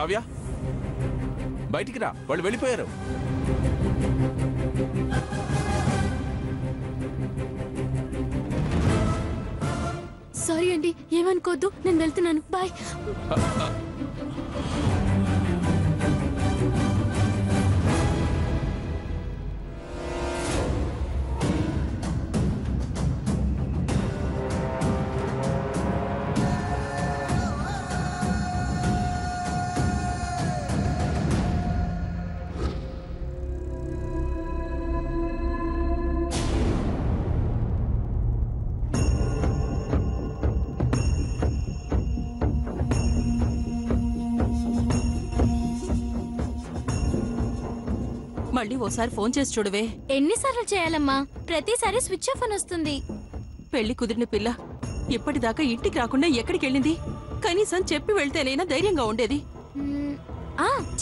కావ్య బయటికి రా, వాళ్ళు వెళ్ళిపోయారు. సారీ అండి, ఏమనుకోవద్దు, నేను వెళ్తున్నాను. బాయ్. మళ్ళీ ఓసారి ఫోన్ చేసి చూడవే. ఎన్నిసార్లు చేయాలమ్మా? ప్రతిసారి స్విచ్ ఆఫ్ అని వస్తుంది. పెళ్లి కుదిరిన పిల్ల ఇప్పటిదాకా ఇంటికి రాకుండా ఎక్కడికి వెళ్ళింది? కనీసం చెప్పి వెళ్తేనైనా ధైర్యంగా ఉండేది.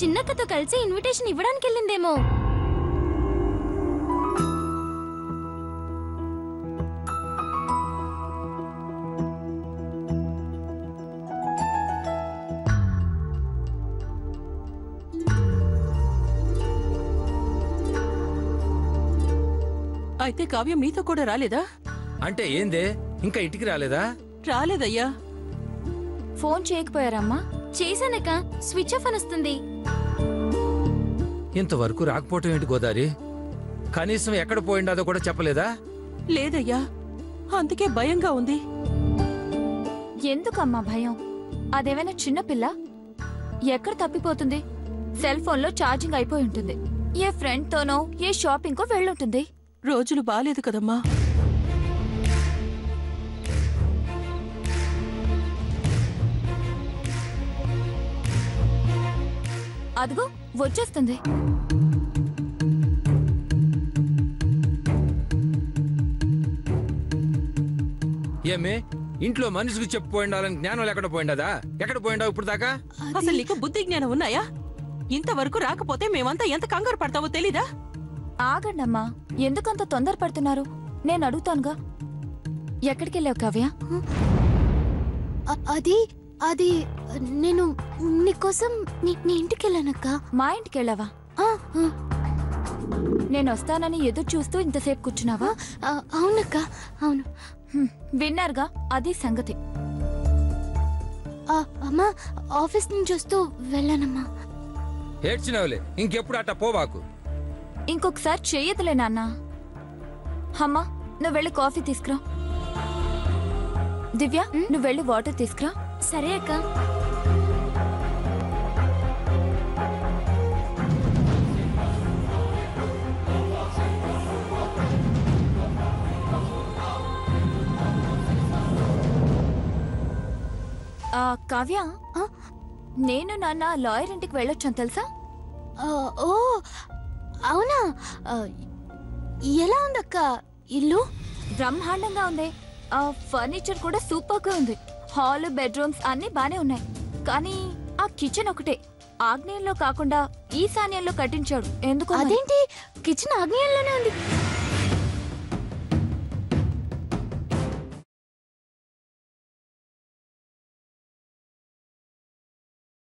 చిన్నక్కతో కలిసి ఇన్విటేషన్ ఇవ్వడానికి వెళ్ళిందేమో. అయితే కావ్య మీతో కూడా రాలేదా? అంటే ఏందే, ఇంకా ఇంటికి రాలేదా? రాలేదయ్యా. ఫోన్ చేయకపోయారమ్మా? చేశానక్క, స్విచ్ ఆఫ్ అని వస్తుంది. ఇంతవరకు రాకపోవటం ఏంటి గోదారి? కనీసం ఎక్కడ పోయిండాదో కూడా చెప్పలేదా? లేదయ్యా, అందుకే భయంగా ఉంది. ఎందుకమ్మా భయం? అదేమైనా చిన్నపిల్ల? ఎక్కడ తప్పిపోతుంది? సెల్ ఫోన్ లో ఛార్జింగ్ అయిపోయి ఉంటుంది. ఏ ఫ్రెండ్ తోనో ఏ షాపింగ్ కో వెళ్ళుంటుంది. రోజులు బాలేదు కదమ్మా. అదిగో వచ్చేస్తుంది. ఏమే, ఇంట్లో మనిషికి చెప్పిపోయిండాలని జ్ఞానం లేకుండా పోయిండదా? ఎక్కడ పోయిండావు ఇప్పుడు దాకా? అసలు నీకు బుద్ధి జ్ఞానం ఉన్నాయా? ఇంతవరకు రాకపోతే మేమంతా ఎంత కంగారు పడతావో తెలీదా? ఆగండమ్మా, ఎందుకంత తొందర పడుతున్నారు? నేను అడుగుతానుగా. ఎక్కడికెళ్ళావు కావ్య? అది అది నేను నీకోసం నీ ఇంటికి వెళ్ళానక్క. మా ఇంటికి వెళ్ళావా? నేను వస్తానని ఎదురు చూస్తూ ఇంతసేపు కూర్చున్నావా? అవునక్క, అవును. విన్నారుగా, అది సంగతి. అమ్మా, ఆఫీస్ నుంచి వస్తూ వెళ్ళానమ్మా. ఏడ్చినవులే, ఇంకెప్పుడు అట్ట పోవాకు. ఇంకొకసారి చెయ్యదులే నాన్న. అమ్మా, నువ్వు వెళ్ళి కాఫీ తీసుకురా. దివ్య, నువ్వు వెళ్ళి వాటర్ తీసుకురా. సరే అక్క. కావ్య, నేను నాన్న లాయర్ ఇంటికి వెళ్ళొచ్చాను తెలుసా? ఓ అవునా? ఎలా ఉందక్క ఇల్లు? బ్రహ్మాండంగా ఉంది. ఫర్నిచర్ కూడా సూపర్ గా ఉంది. హాల్, బెడ్రూమ్స్ అన్ని బానే ఉన్నాయి. కానీ ఆ కిచెన్ ఒకటే ఆగ్నేయంలో కాకుండా ఈశాన్యంలో కట్టించాడు. ఎందుకు? అదేంటి, కిచెన్ ఆగ్నేయంలోనే ఉంది.